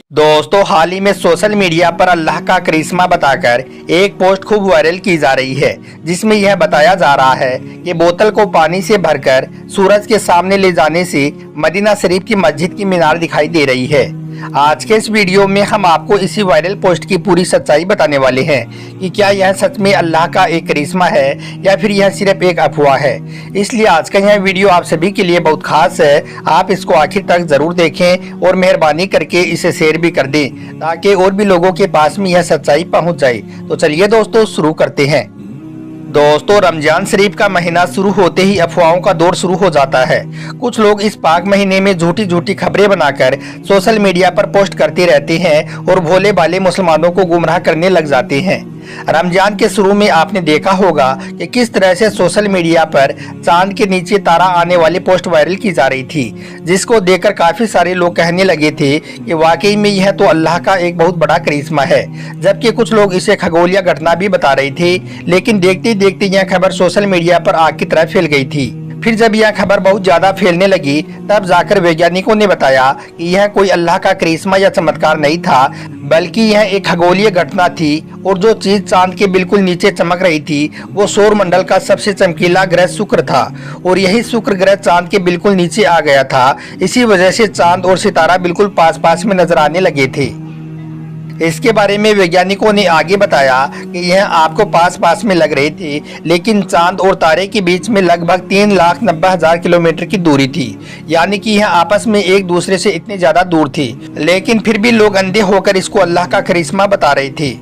दोस्तों, हाल ही में social media पर अल्लाह का करिश्मा बताकर एक पोस्ट खूब वायरल की जा रही है, जिसमें यह बताया जा रहा है कि बोतल को पानी से भरकर सूरज के सामने ले जाने से मदीना शरीफ की मस्जिद की मीनार दिखाई दे रही है। आज के इस वीडियो में हम आपको इसी वायरल पोस्ट की पूरी सच्चाई बताने वाले हैं कि क्या यह सच में अल्लाह का एक करिश्मा है या फिर यह सिर्फ एक अफवाह है। इसलिए आज का यह वीडियो आप सभी के लिए बहुत खास है। आप इसको आखिर तक जरूर देखें और मेहरबानी करके इसे शेयर भी कर दें ताकि और भी लोगों के पास में यह सच्चाई पहुंच जाए। तो चलिए दोस्तों, शुरू करते हैं। दोस्तों, रमजान शरीफ का महीना शुरू होते ही अफवाहों का दौर शुरू हो जाता है। कुछ लोग इस पाक महीने में झूठी झूठी खबरें बनाकर सोशल मीडिया पर पोस्ट करते रहते हैं और भोले भाले मुसलमानों को गुमराह करने लग जाते हैं। रमजान के शुरू में आपने देखा होगा कि किस तरह से सोशल मीडिया पर चांद के नीचे तारा आने वाली पोस्ट वायरल की जा रही थी, जिसको देखकर काफी सारे लोग कहने लगे थे कि वाकई में यह तो अल्लाह का एक बहुत बड़ा करिश्मा है, जबकि कुछ लोग इसे खगोलीय घटना भी बता रहे थे। लेकिन देखते देखते यह खबर सोशल मीडिया पर आग की तरह फैल गई थी। फिर जब यह खबर बहुत ज्यादा फैलने लगी, तब जाकर वैज्ञानिकों ने बताया कि यह कोई अल्लाह का करिश्मा या चमत्कार नहीं था, बल्कि यह एक खगोलीय घटना थी। और जो चीज चांद के बिल्कुल नीचे चमक रही थी, वो सौर मंडल का सबसे चमकीला ग्रह शुक्र था। और यही शुक्र ग्रह चांद के बिल्कुल नीचे आ गया था। इसी वजह से चांद और सितारा बिल्कुल पास पास में नजर आने लगे थे। इसके बारे में वैज्ञानिकों ने आगे बताया कि यह आपको पास पास में लग रहे थे, लेकिन चांद और तारे के बीच में लगभग 3,90,000 किलोमीटर की दूरी थी। यानी कि यह आपस में एक दूसरे से इतने ज्यादा दूर थी, लेकिन फिर भी लोग अंधे होकर इसको अल्लाह का करिश्मा बता रहे थे।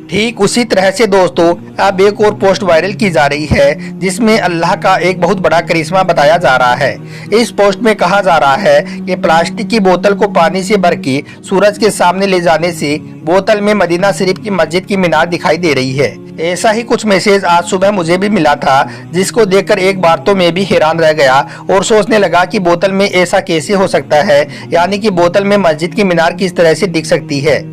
ठीक उसी तरह से दोस्तों, अब एक और पोस्ट वायरल की जा रही है, जिसमें अल्लाह का एक बहुत बड़ा करिश्मा बताया जा रहा है। इस पोस्ट में कहा जा रहा है कि प्लास्टिक की बोतल को पानी से भर के सूरज के सामने ले जाने से बोतल में मदीना शरीफ की मस्जिद की मीनार दिखाई दे रही है। ऐसा ही कुछ मैसेज आज सुबह मुझे भी मिला था, जिसको देखकर एक बार तो मैं भी हैरान रह गया और सोचने लगा कि बोतल में ऐसा कैसे हो सकता है, यानी कि बोतल में मस्जिद की मीनार किस तरह से दिख सकती है।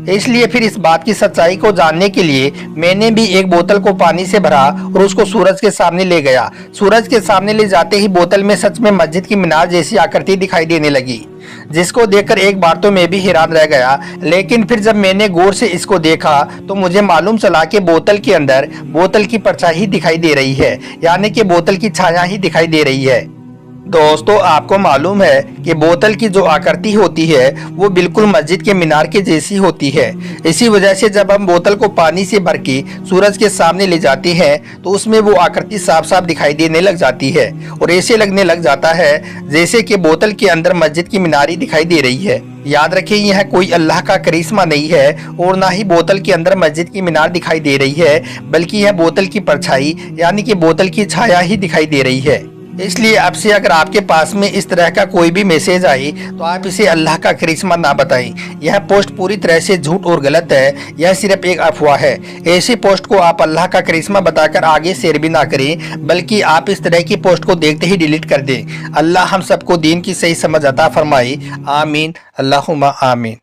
इसलिए फिर इस बात की सच्चाई को जानने के लिए मैंने भी एक बोतल को पानी से भरा और उसको सूरज के सामने ले गया। सूरज के सामने ले जाते ही बोतल में सच में मस्जिद की मीनार जैसी आकृति दिखाई देने लगी, जिसको देखकर एक बार तो मैं भी हैरान रह गया। लेकिन फिर जब मैंने गौर से इसको देखा तो मुझे मालूम चला कि बोतल के अंदर बोतल की परछाई ही दिखाई दे रही है, यानी कि बोतल की छाया ही दिखाई दे रही है। दोस्तों, आपको मालूम है कि बोतल की जो आकृति होती है वो बिल्कुल मस्जिद के मीनार के जैसी होती है। इसी वजह से जब हम बोतल को पानी से भर के सूरज के सामने ले जाते हैं तो उसमें वो आकृति साफ साफ दिखाई देने लग जाती है और ऐसे लगने लग जाता है जैसे कि बोतल के अंदर मस्जिद की मीनार ही दिखाई दे रही है। याद रखें, यह कोई अल्लाह का करिश्मा नहीं है और ना ही बोतल के अंदर मस्जिद की मीनार दिखाई दे रही है, बल्कि यह बोतल की परछाई यानी कि बोतल की छाया ही दिखाई दे रही है। इसलिए अब से अगर आपके पास में इस तरह का कोई भी मैसेज आए तो आप इसे अल्लाह का करिश्मा ना बताएं। यह पोस्ट पूरी तरह से झूठ और गलत है, यह सिर्फ एक अफवाह है। ऐसी पोस्ट को आप अल्लाह का करिश्मा बताकर आगे शेयर भी ना करें, बल्कि आप इस तरह की पोस्ट को देखते ही डिलीट कर दें। अल्लाह हम सबको दीन की सही समझ अता फरमाए। आमीन, अल्लाहुम्मा आमीन।